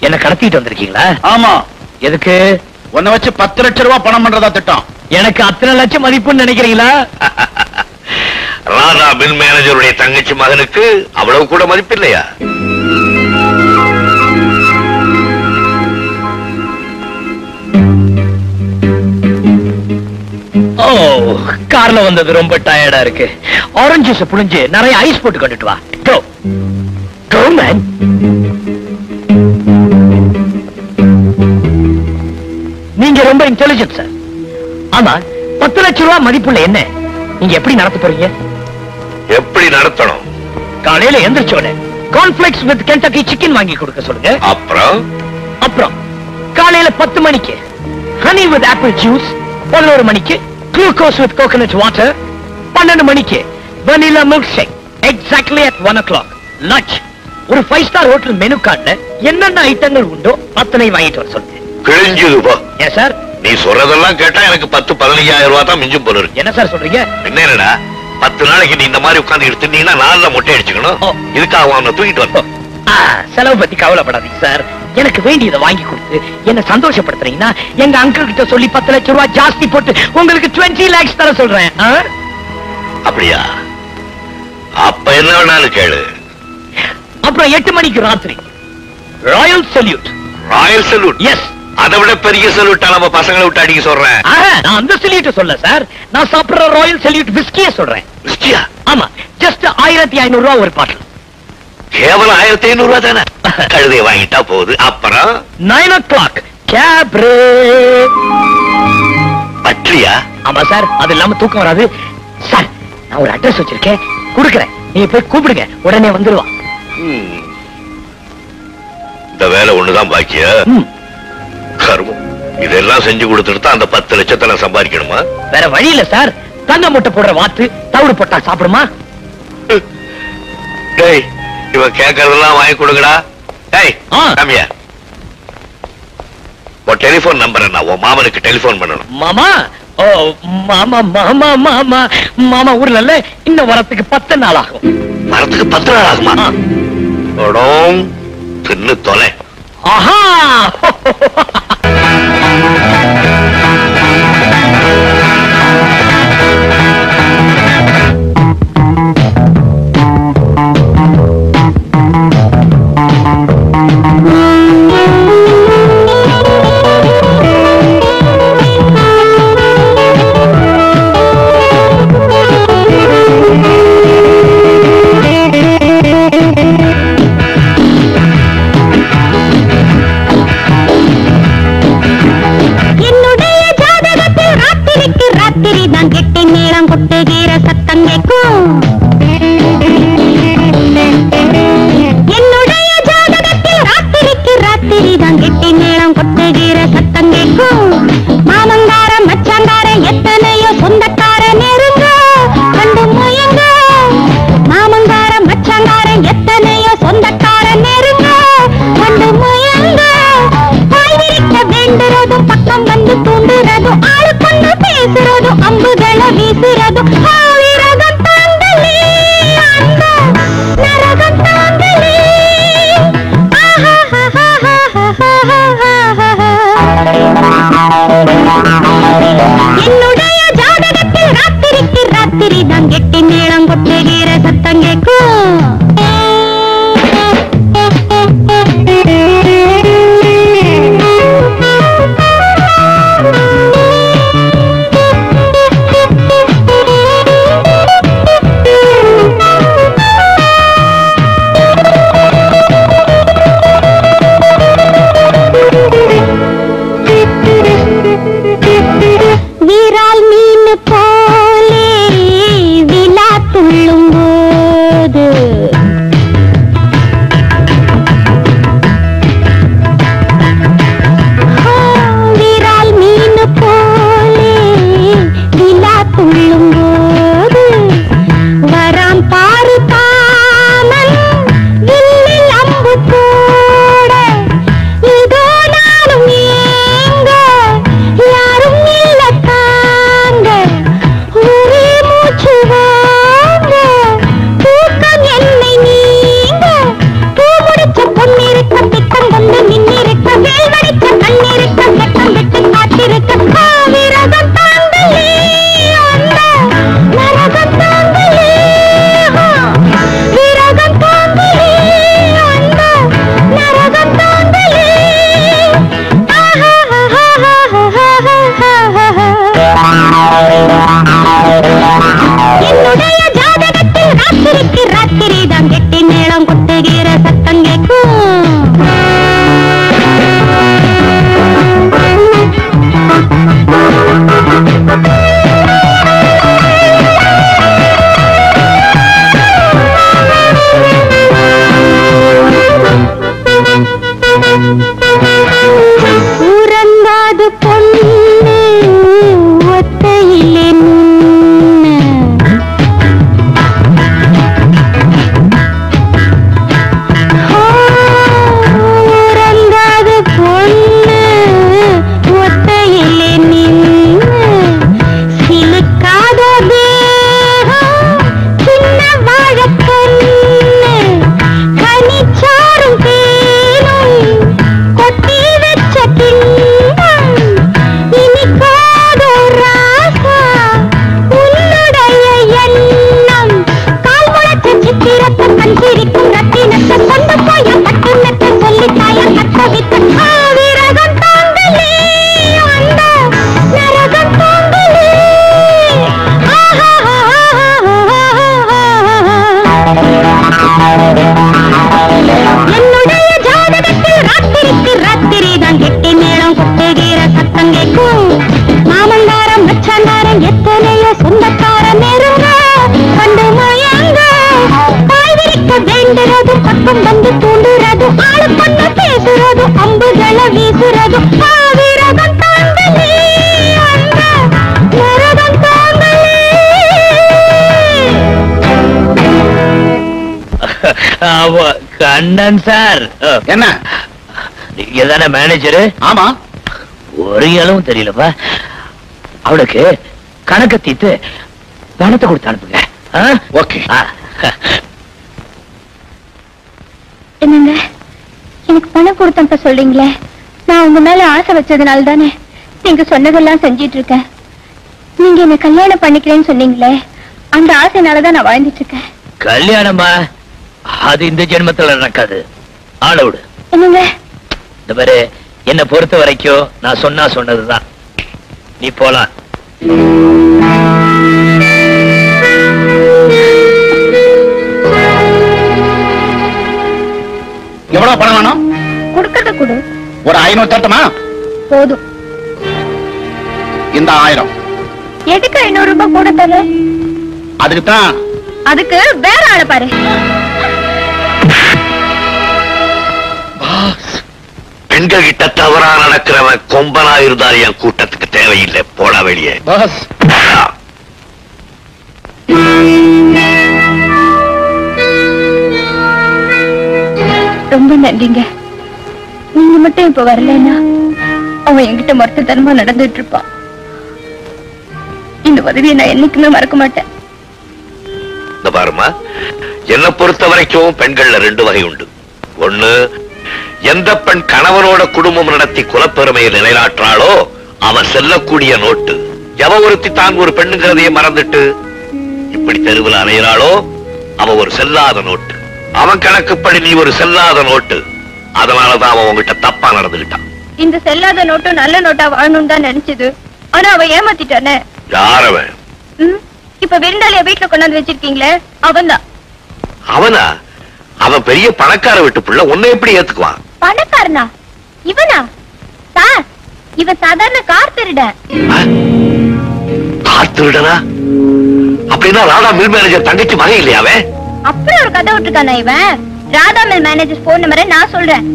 என்ன கடத்திட்டு வந்திருக்கீங்களா? ஆமா. எதுக்கு? உன்னை வச்சு 10 லட்சம் ரூபாய் பணம் பண்றதா திட்டம். எனக்கு அத்தனை லட்சம் மதிப்புன்னு நினைக்கிறீங்களா? ராதா பில் மேனேஜருடைய தங்கச்சி மகனுக்கு அவ்வளவு கூட மதிப்பு இல்லையா? ஓ, கார்ல வந்தது ரொம்ப டயர்டா இருக்கு. ஆரஞ்சு ஜூஸ் புழிஞ்சு நிறைய ஐஸ் போட்டு கொண்டுட்டு வா. Go. Go, man. நீங்க ரொம்ப இன்டெலிஜென்ட் சார். ஆமா, 10 லட்சம் ரூபாய் மதிப்புள்ள என்ன நீங்க எப்படி நடத்த போறீங்க? எப்படி நடத்தணும்? காலையில எந்திரிச்சோட கார்ன்ஃபிளெக்ஸ் வித் கென்டக்கி சிக்கன் வாங்கி கொடுக்க சொல்லுங்க. அப்புறம் காலையில 10 மணிக்கு ஹனி வித் ஆப்பிள் ஜூஸ், 11 மணிக்கு குளுக்கோஸ் வித் கோகனட் வாட்டர், 12 மணிக்கு vanilla milkshake exactly at 1 o'clock. Lunch ஒரு 5 ஸ்டார் ஹோட்டல் மெனு கார்டுல என்னென்ன ஐட்டங்கள் உண்டோ அத்தனை வாங்கிட்டு வர சொல்லுங்க. கிழிஞ்சது போ. ஏன் சார்? நீ சொல்றதெல்லாம் கேட்டா எனக்கு 10-15,000 ரூபாய் தான் மிஞ்சும் போல இருக்கு. என்ன சார் சொல்றீங்க? என்னடா 10 நாளைக்கு நீ இந்த மாதிரி உட்கார்ந்து எடுத்துட்டீங்கன்னா 4 மொட்டை அடிச்சுக்கணும். இதுக்காக அவனை தூக்கிட்டு வந்தோம். செலவு பத்தி கவலைப்படாதீங்க சார். எனக்கு வேண்டியதை வாங்கி கொடுத்து என்ன சந்தோஷப்படுத்துறீங்கன்னா எங்க அங்கிள் கிட்ட சொல்லி 10 லட்சம் ரூபாய் ஜாஸ்தி போட்டு உங்களுக்கு 20 lakhs தர சொல்றேன். அப்படியா? அப்ப என்ன வேணாலும் கேளு. அப்புறம் 8 மணிக்கு ராத்திரி Royal Salute. Royal Salute? Yes. அதை விட பெரிய சல்யூட்டா நம்ம பசங்களை விட்டு அடிக்க சொல்றேன். நான் அந்த சல்யூட் சொல்ல சார், நான் சாப்பிடுற ராயல் சல்யூட் விஸ்கியே சொல்றேன். விஸ்கியா? ஆமா, ஜஸ்ட் 1500 ரூபாய் ஒரு பாட்டில். கேவலம் 1500 ரூபாய் தானே. கழுதையை வாங்கிட்டா போகுது. அப்புறம் 9 o'clock கேப்ரே. பட்ரியா? ஆமா சார், அது இல்லாம தூக்கம் வராது சார். நான் ஒரு அட்ரஸ் வச்சிருக்கேன், கொடுக்கறேன். நீங்க போய் கூப்பிடுங்க, உடனே வந்துருவா. இந்த வேலை ஒண்ணுதான் பாக்கியா? கர்மம். இதெல்லாம் செஞ்சு கொடுத்துட்டு அந்த 10 லட்சத்தை நான் சம்பாதிக்கணுமா? வேற வழி இல்ல சார். தங்க முட்டை போடுற வாத்து தவிடு போட்டா சாப்பிடுமா? டேய், இவன் கேட்கறதெல்லாம் வாங்கி கொடுங்கடா. டேய், காமியா. உன் டெலிபோன் நம்பர் என்ன? உன் மாமனுக்கு டெலிபோன் பண்ணணும். மாமா? ஓ மாமா மாமா மாமா மாமா ஊர்ல இல்ல, இன்னும் வரத்துக்கு 10 நாள் ஆகும். வரத்துக்கு 10 நாள் ஆகுமா? தின்னு தொலை. ஆஹா. அம்புகள வீசுறது கண்ணன் சார், என்ன? நீங்க தானே மேனேஜரு? ஆமா. ஒரு இளவும் தெரியலப்பா. அவளுக்கு கணக்க தீத்து பணத்தை கொடுத்து அனுப்புங்க. ஓகே. என்னங்க, எனக்கு பணம் கொடுத்தப்ப சொல்றீங்களே, நான் உங்க மேல ஆசை வச்சதுனால தானே நீங்க சொன்னதெல்லாம் செஞ்சிட்டு இருக்கேன். நீங்க என்ன கல்யாணம் பண்ணிக்கிறேன்னு சொன்னீங்களே, அந்த ஆசைனாலதான் நான் வாழ்ந்துட்டு இருக்கேன். கல்யாணமா? அது இந்த ஜென்மத்துல நடக்காது. ஆளோடு என்னங்க, இந்த மாதிரி என்ன பொறுத்த வரைக்கும் நான் சொன்னதுதான். நீ போலாம். எவ்வளவு பணம் வேணும்? கொடுக்கறத கொடு. ஒரு 500 தட்டுமா? போதும். இந்த 1000. எதுக்கு 500 ரூபாய் கூட தர? அதுக்குதான். அதுக்கு வேற ஆளை பாரு. பெண்கள் கிட்ட தவறா நடக்கிறவன் கொம்பனா இருந்தால் என் கூட்டத்துக்கு தேவையில்லை. போடா வெளியே. பாஸ், ரொம்ப நன்றிங்க. நீங்க மட்டும் இப்ப வரலன்னா அவன் என்கிட்ட மொத்தத்தனமா நடந்துட்டு இருப்பான். இந்த உதவியை நான் என்னைக்குமே மறக்க மாட்டேன். இந்த பாருமா, என்னை பொறுத்த வரைக்கும் பெண்கள்ல 2 வகை உண்டு. ஒண்ணு, எந்த பெண் கணவனோட குடும்பம் நடத்தி குலப்பெருமையை நிலைநாட்டுறாளோ அவன் செல்லக்கூடிய நோட்டு. எவ ஒருத்தி தான் ஒரு பெண்ணுங்கிறதையே மறந்துட்டு இப்படி தெருவில் அலையிறாளோ அவ ஒரு செல்லாத நோட்டு. அவன் கணக்குப்படி நீ ஒரு செல்லாத நோட்டு. அதனாலதான் அவன் உங்ககிட்ட தப்பா நடந்துகிட்டான். இந்த செல்லாத நோட்டும் நல்ல நோட்டா வாழணும் தான் நினைச்சது. ஆனா அவ ஏமாத்திட்டானே. யாரவன்? இப்ப விருந்தாளிய வீட்டுல கொண்டாந்து வச்சிருக்கீங்களே, அவன்தான். அவனா? அவன் பெரிய பணக்கார வீட்டு புள்ள. உன்னை எப்படி ஏத்துக்குவான்? பணக்காரனா? இவனா? சார், இவன் சாதாரண கார் திருட. கார் திருடனா? அப்படின்னா ராதா மில் மேனேஜர் தங்கச்சி மகன் இல்லையாவே? அப்படி ஒரு கதை விட்டுருக்கானா இவன்? ராதா மில் மேனேஜர் போன் நம்பரை நான் சொல்றேன்.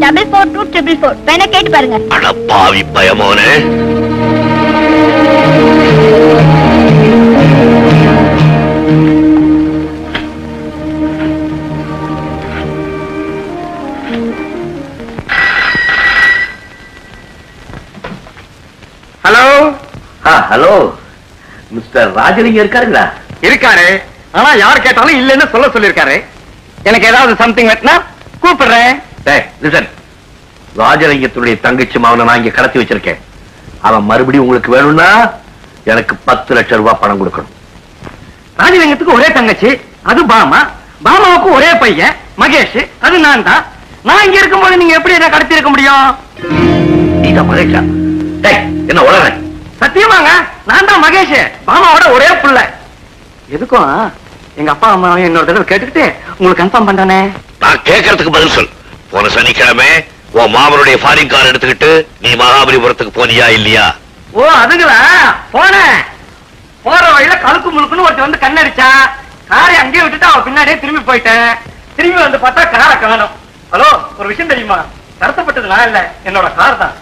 442444. வேணா கேட்டு பாருங்க. அடப்பாவி பயமோனே. ஹலோ. ஹலோ, மிஸ்டர் ராஜலிங்கம் இருக்காருங்களா? இருக்காரு. ஆனா யார் கேட்டாலும் இல்லன்னு சொல்லிருக்காரு. எனக்கு ஏதாவது சம்திங் வேணும்னா கூப்பிடுறேன். ராஜலிங்கத்துடைய தங்கச்சி மகனை நான் இங்க கடத்தி வச்சிருக்கேன். அவன் மறுபடியும் உங்களுக்கு வேணும்னா எனக்கு 10 லட்சம் ரூபாய் பணம் கொடுக்கணும். ராஜலிங்கத்துக்கு ஒரே தங்கச்சி, அது பாமா. பாமாவுக்கு ஒரே பையன் மகேஷ், அது நான் தான். நான் இங்க இருக்கும்போது நீங்க எப்படி என்ன கடத்தி இருக்க முடியும்? நீதான் மகேஷா? என்ன உலக? சத்தியமாங்க, நான் தான் மகேஷ், பாமாவோட ஒரே புள்ள. எதுக்கும் எங்க அப்பா அம்மா இன்னொரு தடவை கேட்டுக்கிட்டு உங்களுக்கு கன்ஃபார்ம் பண்றானே. நான் கேட்கறதுக்கு பதில் சொல். போன சனிக்கிழமை உன் மாமனுடைய ஃபாரின் கார் எடுத்துக்கிட்டு நீ மகாபலிபுரத்துக்கு போனியா இல்லையா? ஓ, அதுங்களா? போனேன். போற வழியில கழுக்கு முழுக்குன்னு ஒருத்தர் வந்து கண்ணடிச்சா. காரை அங்கேயே விட்டுட்டு அவ பின்னாடியே திரும்பி போயிட்டேன். திரும்பி வந்து பார்த்தா காரை காணோம். ஹலோ, ஒரு விஷயம் தெரியுமா? கடத்தப்பட்டது நான் இல்ல, என்னோட கார் தான்.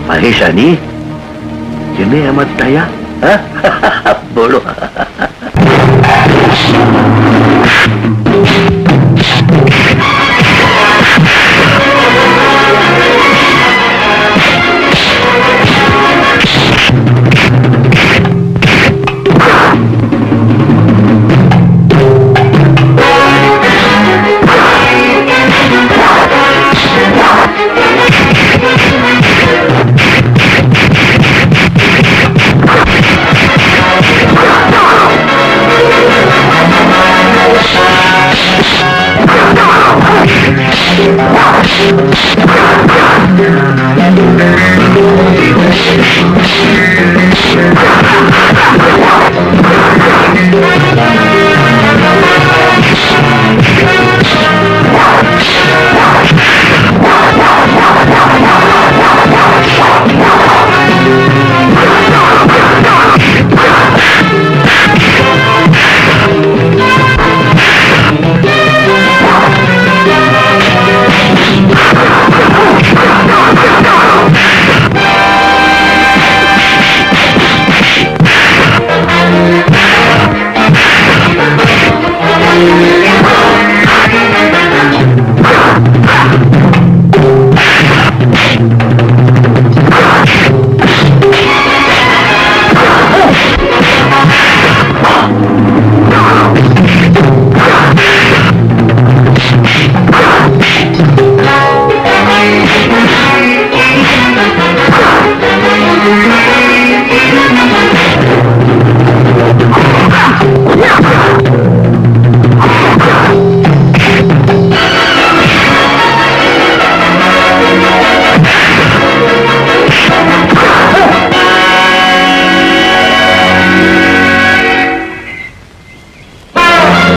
மகேஷா, நீ என்ன ஏமாத்திட்டாயா? போடு.